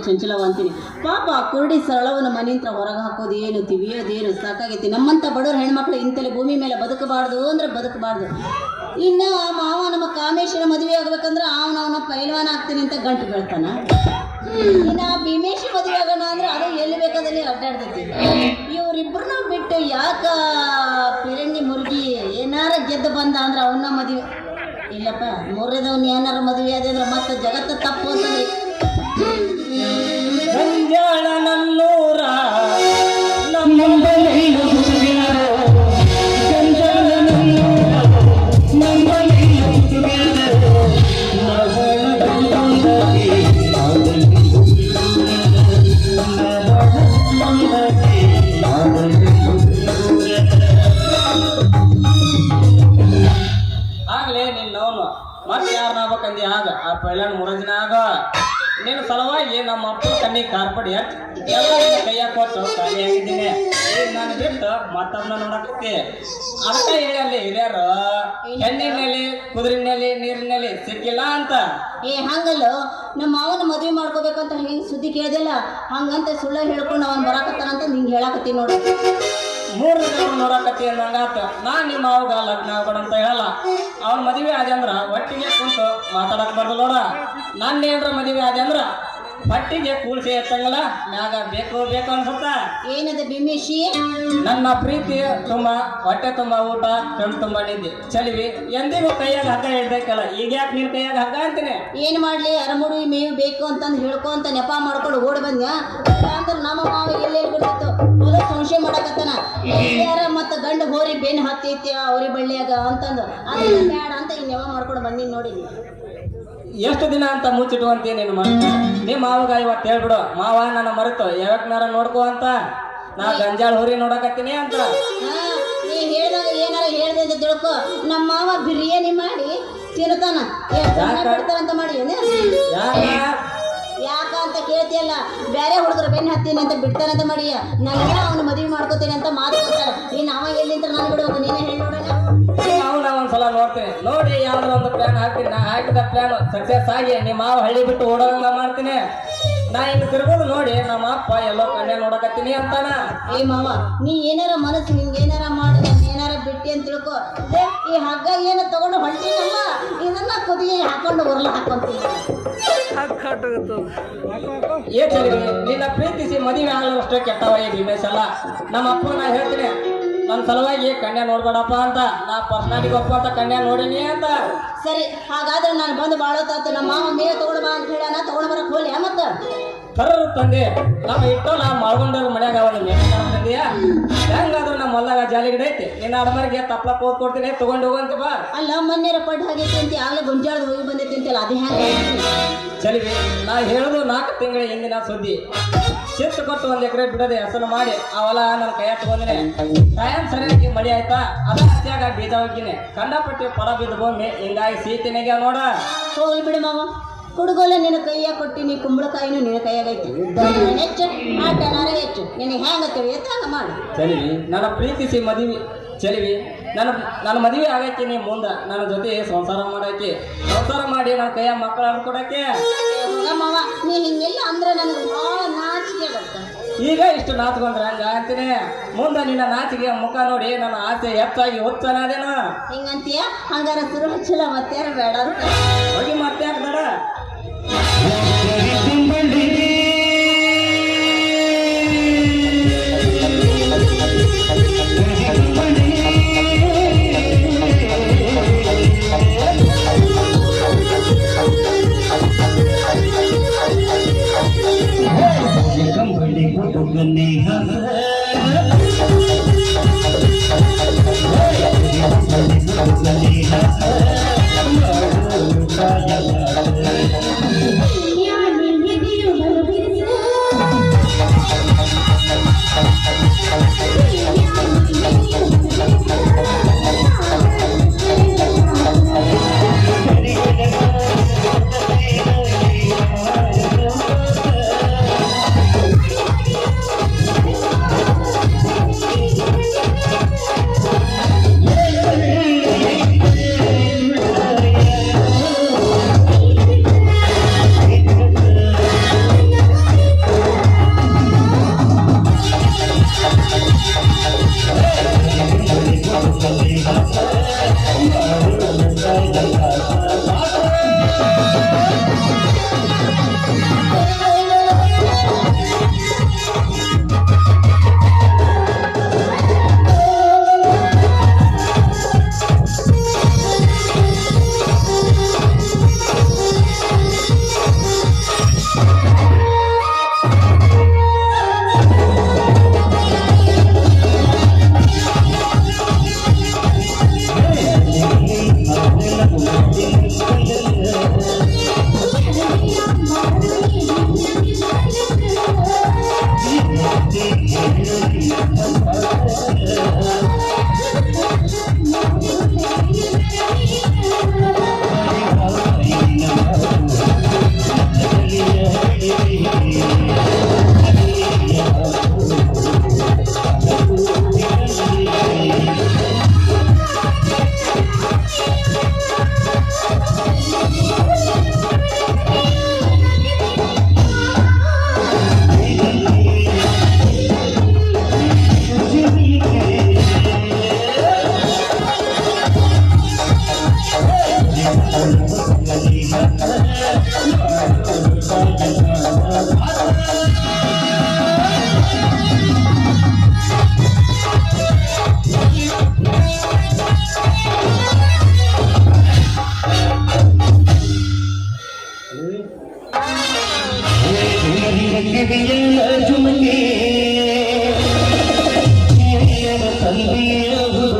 ಚಂಚಲವ ಅಂತೀನಿ ಪಾಪ ಕುರುಡಿ ಸರಳವನ್ನು ಮನೆಯಿಂದ ಹೊರಗೆ ಹಾಕೋದು ಏನು ತಿವಿಯೋದೇನು ಸಾಕಾಗೈತಿ. ನಮ್ಮಂಥ ಬಡವ್ರ ಹೆಣ್ಮಕ್ಳು ಇಂತಲೇ ಭೂಮಿ ಮೇಲೆ ಬದುಕಬಾರ್ದು ಅಂದ್ರೆ ಬದುಕಬಾರ್ದು. ಇನ್ನು ಮಾವ ನಮ್ಮ ಕಾಮೇಶ್ವರ ಮದುವೆ ಆಗ್ಬೇಕಂದ್ರೆ ಅವನ ಪೈಲ್ವಾನ ಆಗ್ತೀನಿ ಅಂತ ಗಂಟು ಬೀಳ್ತಾನ. ಇನ್ನು ಭೀಮೇಶ್ ಮದುವೆ ಆಗೋಣ ಅಂದ್ರೆ ಅದು ಎಲ್ಲಿ ಬೇಕಾದಲ್ಲಿ ಅಡ್ಡಾಡ್ತೈತಿ. ಇವರಿಬ್ಬರನ್ನ ಬಿಟ್ಟು ಯಾಕ ಪಿರಂಗಿ ಮುರುಗಿ ಏನಾರ ಗೆದ್ದು ಬಂದ ಅಂದ್ರೆ ಅವನ್ನ ಮದುವೆ ಇಲ್ಲಪ್ಪ. ಮೂರನೇದವ್ನ ಏನಾರ ಮದುವೆ ಆದ ಅಂದ್ರೆ ಮತ್ತೆ ಜಗತ್ತು ತಪ್ಪು ಅಂತಂದ್ರೆ ಗಂಜಾಳ ನನ್ನೂರ ನಮ್ಮಂಬಲೆಯು ಸುಗಿದರು ಗಂಜಾಳ ನನ್ನೂರ ನಮ್ಮಂಬಲೆಯು ಸುಗಿದರು ನವಳ ಗಂಧಿ ಆದಲಿ ನವಳ ಗಂಧಿ ಆದಲಿ ಆಗ್ಲೇ ನಿನ್ನವನು ಮತ್ತೆ ಯಾರನ್ನಾಗಬೇಕಂದಿ ಆಗ ಆ ಪೈಲನ್ ಮುರಜಿನ ಆಗ ನೀನು ಸಲುವಾಗಿ ನಮ್ಮ ಅಪ್ಪ ಕಣ್ಣಿಗೆ ಕಾರ್ಪಡಿ ಎಲ್ಲ ಕೈಯಾಗ ಕೊಟ್ಟು ಖಾಲಿಯಾಗಿದ್ದೀನಿ. ಈಗ ನಾನು ಬಿಟ್ಟು ಮತ್ತೊಬ್ಬನ ನೋಡಕತ್ತಿ ಅದಕ್ಕೆ ಹೇಳಿ ಅಲ್ಲಿ ಹಿರಿಯರು ಹೆಣ್ಣಿನಲ್ಲಿ ಕುದುರಿನಲ್ಲಿ ನೀರಿನಲ್ಲಿ ಸಿಕ್ಕಿಲ್ಲ ಅಂತ. ಹಂಗಲ್ಲ ನಮ್ಮ ಮಾವನ ಮದುವೆ ಮಾಡ್ಕೋಬೇಕಂತ ಹೆಂಗ್ ಸುದ್ದಿ ಕೇಳ್ದಿಲ್ಲ ಹಂಗಂತ ಸುಳ್ಳ ಹೇಳ್ಕೊಂಡು ಅವನ್ ಬರಾಕತ್ತಾನಂತ ನಿಂಗೆ ಹೇಳಾಕತ್ತಿ ನೋಡು. 3 ದಿನ ನೋಡಕತ್ತಿ ಅಂದಂಗಾತ. ನಾನು ನಿಮ್ಮ ಮಾವಗ ಲಗ್ನ ಆಗ್ಬೇಡ ಅಂತ ಹೇಳಲ್ಲ. ಅವನ ಮದುವೆ ಆದ ಅಂದ್ರ ಒಟ್ಟಿಗೆ ಕುಂತು ಮಾತಾಡಕ್ ಬರ್ದು ನೋಡ. ನಾನೇನ್ರ ಮದುವೆ ಆದ ಅಂದ್ರ ಪಟ್ಟಿಗೆ ಕೂಳ್ಸಿ ಎತ್ತಂಗಲ್ಲ ಮ್ಯಾಗ ಬೇಕು ಬೇಕು ಅನ್ಸುತ್ತ. ಏನದ ಭೀಮೇಶಿ ನನ್ನ ಪ್ರೀತಿ ತುಂಬಾ ಹೊಟ್ಟೆ ತುಂಬಾ ಊಟ ಕಣ್ ತುಂಬಾ ನಿದ್ದೆ ಚಲಿವಿ ಎಂದಿಗೂ ಕೈಯಾಗ ಹಗ್ಗ ಹಿಡ್ಬೇಕಲ್ಲ. ಈಗ ಯಾಕೆ ನಿನ್ ಕೈಯಾಗ ಹಗ್ಗ ಅಂತೀನಿ. ಏನ್ ಮಾಡ್ಲಿ ಅರಮುಡು ಮೇವು ಬೇಕು ಅಂತಂದು ಹೇಳ್ಕೊಂತ ನೆಪ ಮಾಡ್ಕೊಂಡು ಓಡಿ ಬಂದ್ಯಾ ಅಂದ್ರೆ ನಮ್ಮ ಮಾವ ಎಲ್ಲೇ ಬಿಡ್ತಿತ್ತು ಅದು ಸಂಶಯ ಮಾಡಕತ್ತಾನ. ಯಾರ ಮತ್ತ ಗಂಡ ಹೋರಿ ಬೆನ್ ಹತ್ತೈತಿ ಅವ್ರಿ ಬಳ್ಳಿಯಾಗ ಅಂತಂದು ಅದನ್ನ ಬ್ಯಾಡ ಅಂತ ಈ ನೆವ ಮಾಡ್ಕೊಂಡು ಬಂದಿನಿ ನೋಡಿ. ಎಷ್ಟು ದಿನ ಅಂತ ಮುಚ್ಚಿಟ್ಕೊಂತೀನಿ ನೀನು ನಿಮ್ಮ ಮಾವಗ ಇವತ್ತು ಹೇಳ್ಬಿಡು ಮಾವ ನನ್ನ ಮರೆತು ಯಾವಕ್ನಾರ ನೋಡ್ಕೋ ಅಂತ ನಾ ಗಂಜಾಳ ಹೋರಿ ನೋಡಕತ್ತೀನಿ ಅಂತ. ನೀ ಹೇಳ್ದಾಗ ಏನಾರ ಹೇಳ್ದೆ ಅಂತ ತಿಳ್ಕೊ ನಮ್ಮ ಮಾವ ಬಿರಿಯಾನಿ ಮಾಡಿ ತಿನ್ತಾನ ಬಿಡ್ತಾರಂತ ಮಾಡಿ ಯಾಕ ಅಂತ ಕೇಳ್ತಿಯಲ್ಲ. ಬೇರೆ ಹುಡುಗರು ಬೆನ್ನು ಹತ್ತೀನಿ ಅಂತ ಬಿಡ್ತಾನಂತ ಮಾಡಿಯ ನನಗೆ ಅವನು ಮದುವೆ ಮಾಡ್ಕೋತೀನಿ ಅಂತ ಮಾತು ಕೊಡ್ತಾರ. ನೀನು ಅವ ಎಲ್ಲಿಂತ ನಾನು ಬಿಡ್ಬೇಕು ನೀನೇ ಹೇಳಿ ನೋಡೋಣ. ಅವನ ಒಂದ್ಸಲ ನೋಡ್ತೀನಿ ನೋಡಿ ಯಾವ್ದಾರ ಒಂದು ಪ್ಲಾನ್ ಹಾಕ್ತೀನಿ. ನಾ ಹಾಕಿದ ಪ್ಲಾನ್ ಸಕ್ಸಸ್ ಆಗಿ ನಿಮ್ಮ ಮಾವ ಹಳ್ಳಿ ಬಿಟ್ಟು ಓಡೋದಂಗ ಮಾಡ್ತೀನಿ. ನಾ ಹಿಂಗೆ ತಿರ್ಗೋದು ನೋಡಿ ನಮ್ಮ ಅಪ್ಪ ಎಲ್ಲೋ ಕನ್ಯಾ ನೋಡಕತ್ತೀನಿ ಅಂತಾನ. ಮಾವ ನೀ ಏನಾರ ಮನಸ್ಸು ನಿನ್ಗೆ ಏನಾರ ಮಾಡಿ ಏನಾರ ಬಿಟ್ಟಿ ಅಂತ ತಿಳ್ಕೊ. ಈ ಹಗ್ಗ ಏನು ತಗೊಂಡು ಹೊಂಟಿನಲ್ಲ ಇದನ್ನ ಕುದಿಗೆ ಹಾಕೊಂಡು ಉರ್ಲ ಹಾಕೊಂತೀನಿ. ನಿನ್ನ ಪ್ರೀತಿಸಿ ಮದುವೆ ಆಗಲಷ್ಟು ಕೆಟ್ಟವ ಈ ಭೀಮೇಶ್ ಅಲ್ಲ. ನಮ್ಮ ಅಪ್ಪ ನಾ ಹೇಳ್ತೀನಿ ನನ್ನ ಸಲುವಾಗಿ ಕನ್ಯಾ ನೋಡ್ಬೇಡಪ್ಪ ಅಂತ. ನಾ ಪರ್ಸನಾಲಿಟಿ ಒಪ್ಪ ಅಂತ ಕನ್ಯಾ ನೋಡಿನಿ ಅಂತ. ಸರಿ ಹಾಗಾದ್ರೆ ನಾನು ಬಂದು ಬಾಳೋತಾತು. ನಮ್ಮ ಮಾವ ಮೇವು ತಗೊಂಡು ಬಾ ಅಂತ ಹೇಳ ತಗೊಂಡು ಬರಕ್ ಹೋಲಿ ಮತ್ತ ಕರ್ರ ತಂದೆ ನಮ್ಮ ಇಟ್ಟು ನಾ ಮಾಡ್ಕೊಂಡ್ರ ಮನ್ಯಾಗ ಒಂದು ಮೇವು ತಂದೆಯಾ ಹೆಂಗಾದ್ರೂ ನಮ್ಮ ಹೊಲ್ದಾಗ ಜಾಲಿ ಗಿಡ ಐತಿ. ನಿನ್ನ ಅಡಮರಿಗೆ ತಪ್ಲಕ್ ಹೋದ್ ಕೊಡ್ತೀನಿ ತಗೊಂಡು ಹೋಗಂತ ಬಾ. ಅಲ್ಲ ಮೊನ್ನೆ ಪಡ್ಡು ಆಗೈತಿ ಅಂತ ಆಗ್ಲೇ ಗೊಂಜಾಳದ ಹೋಗಿ ಬಂದೈತಿ ಅಂತಲ್ಲ ಅದು ಹೆಂಗ ಚಲಿವಿ ನಾ ಹೇಳುದು 4 ತಿಂಗಳ ಹಿಂದಿನ ಸುದ್ದಿ. ಚಿತ್ತು ಕೊಟ್ಟು 1 ಎಕರೆ ಬಿಡದೆ ಹಸನು ಮಾಡಿ ಆ ಹೊಲ ನನ್ನ ಕೈಯಾಗ ತಗೊಂಡಿನಿ. ಟೈಮ್ ಸರಿಯಾಗಿ ಮಳಿ ಆಯ್ತಾ ಅದ ಹತ್ಯಾಗ ಬೀಜ ಹೋಗಿನಿ. ಕಂಡಪಟ್ಟಿ ಫಲ ಬಿದ್ದ ಭೂಮಿ ಹಿಂಗಾಗಿ ಸೀತಿನಿಗೆ ನೋಡ. ಹೋಗ್ಲಿ ಬಿಡು ಮಾವ ಕುಡುಗೋಲ ನಿನ್ನ ಕೈಯಾಗ ಕೊಟ್ಟಿನಿ. ಕುಂಬಳಕಾಯಿನೂ ನಿನ್ನ ಕೈಯಾಗೈತಿ. ಹೆಚ್ಚು ಆಟನಾರ ಹೆಚ್ಚು ನಿನಗೆ ಹೆಂಗ ತಿಳಿಯತ್ತ ಹಂಗ ಮಾಡಿ. ಚಲಿವಿ ನನ್ನ ಪ್ರೀತಿಸಿ ಮದುವೆ ಚಲಿವಿ ನನ್ನ ಮದುವೆ ಆಗೈತಿ. ನೀ ಮುಂದೆ ನನ್ನ ಜೊತೆ ಸಂಸಾರ ಮಾಡಾಕಿ ಸಂಸಾರ ಮಾಡಿ ನನ್ನ ಕೈಯಾಗ ಮಕ್ಕಳು ಅನ್ಕೊಡಕ್ಕೆ. ಮಾವ ನೀ ಹಿಂಗೆಲ್ಲ ಅಂದ್ರೆ ನನಗೆ ಭಾಳ ನಾಚಿಕೆ ಬರ್ತದೆ. ಈಗ ಇಷ್ಟು ನಾಚ್ಕೊಂಡ್ರೆ ಹಂಗ ಅಂತೀನಿ. ಮುಂದೆ ನಿನ್ನ ನಾಚಿಗೆ ಮುಖ ನೋಡಿ ನನ್ನ ಆಸೆ ಹೆಚ್ಚಾಗಿ ಹುಚ್ಚನಾದೇನು ಹಿಂಗಂತೀಯ. ಹಂಗಾರ ಸುರು ಹಚ್ಚಲ ಮತ್ತಾರ ಬೇಡ ಅಂತ ಹೋಗಿ ಮತ್ತೆ ಬೇಡ. Yeah. ದುಡ್ಡು